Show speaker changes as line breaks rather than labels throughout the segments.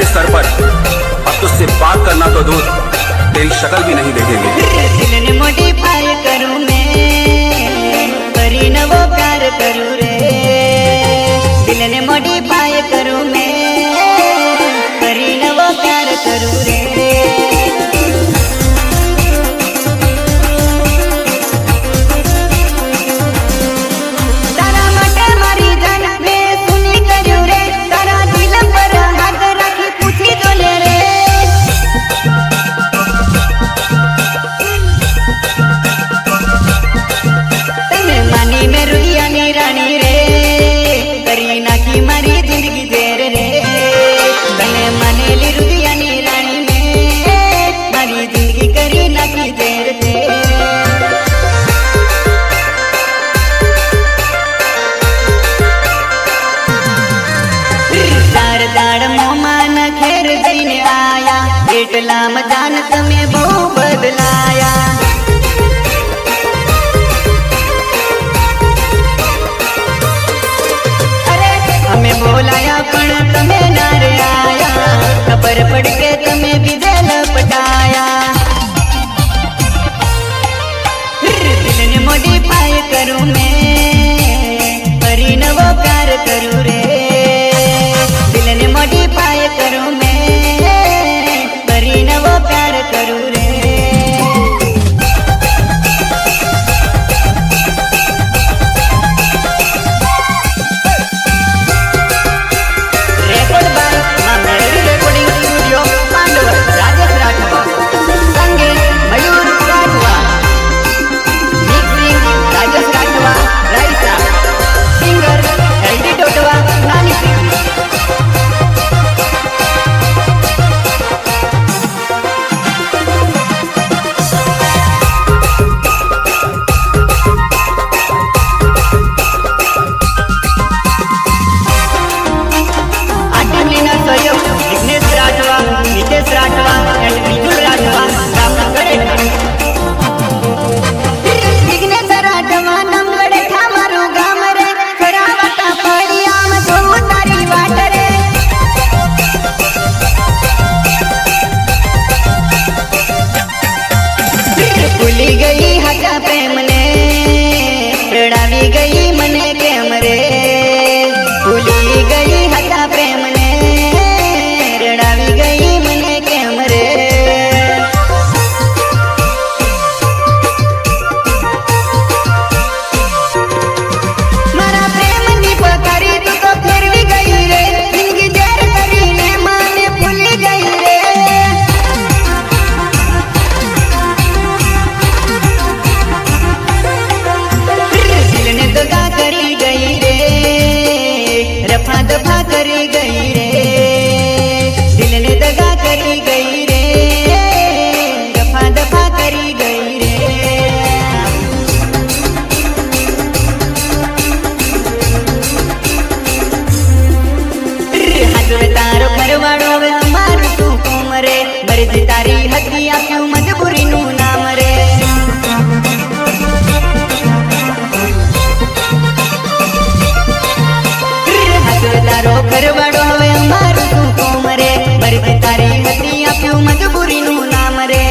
Sir पर, अब तुझसे बात करना तो दूर, तेरी शक्ल भी नहीं देखेंगे।
दिल ने मॉडिफाई करूं मैं, परी न वो प्यार करूं रे। दिल ने मॉडिफाई करूं मैं, परी न वो प्यार करूं रे। એટલા મજાન તમે બહુ બદલાયા। અરે અમે બોલાયા પણ તમે ના રે આયા, ખબર પડ કે તમે બીજે લપટાયા। દિલને મોડિફાઈ કરું મેં, ફરી નવો પ્યાર કરું રે। દિલને મોડિફાઈ કરું મેં, नवो प्यार करूं रे। Record by melody recording studio Pandav, Rajesh Rathwa. संगीत Mayur Rathwa, mixing Rajesh Rathwa Raysa, singer LD Totwa Nani Singh. भूली गई हका प्रेम ने, रड़ावी गई मने केम रे। भूली गई हका प्रेम ने, रड़ावी गई मने केम रे। मारा प्रेम नी पकड़ी तू तो फिर भी गई रे, जिंदगी जर करी ने माने भूल गई रे। दगा करी गई रे, रफा दफा करी गई रे। दिल ने दगा करी गई रे, रफा दफा करी गई रे। हाथ में तारो करवाड़ो वे मारू तू कोम रे, मर्जी तारी हकी आप्यू मजबूरी नू नाम रे। तारो करवाड़ो हवे मारू तू कोम रे, मर्जी तारी हती आप्यू मजबूरी नू नाम रे।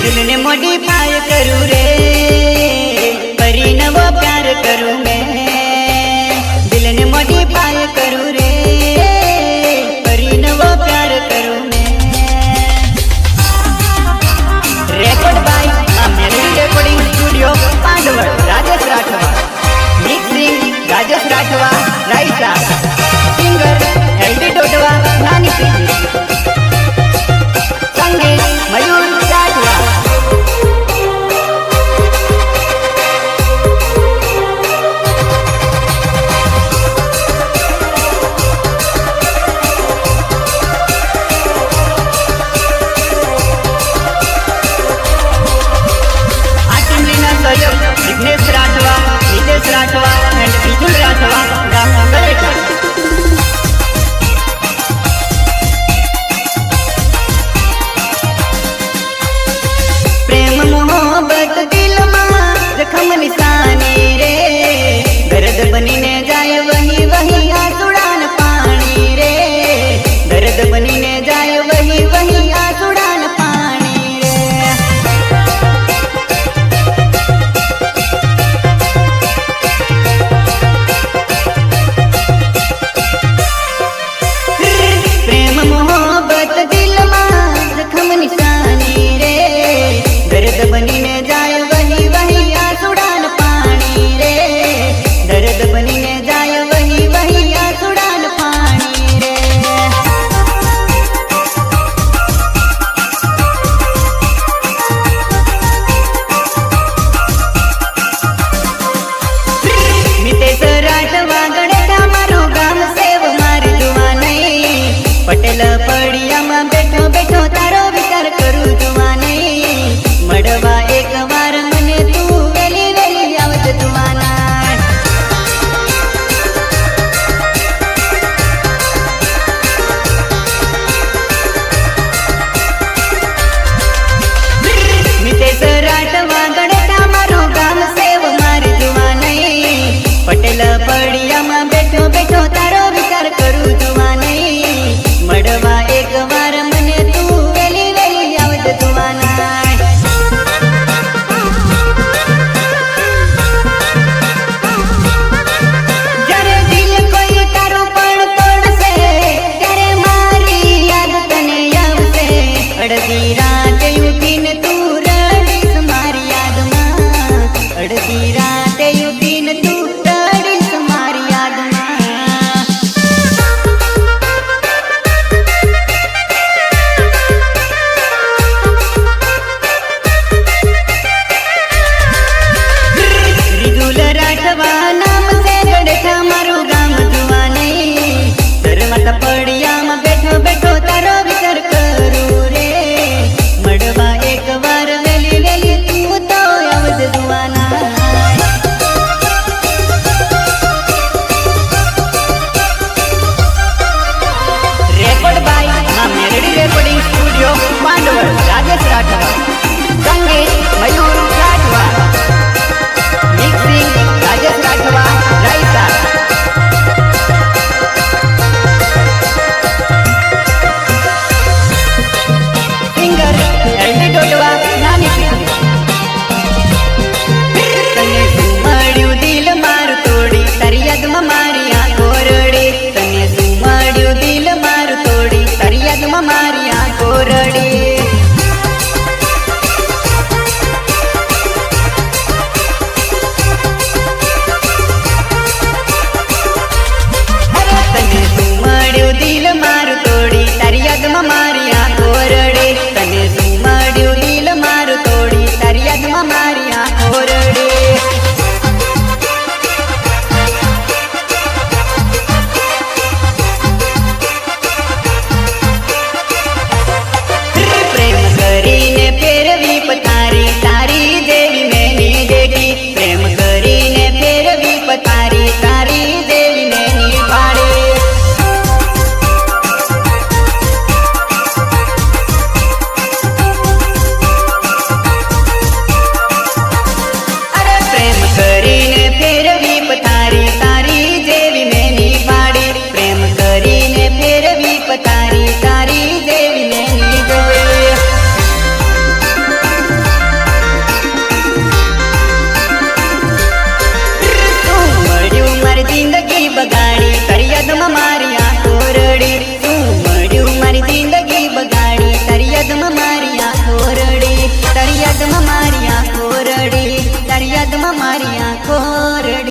दिल ने मॉडिफाई करूं रे,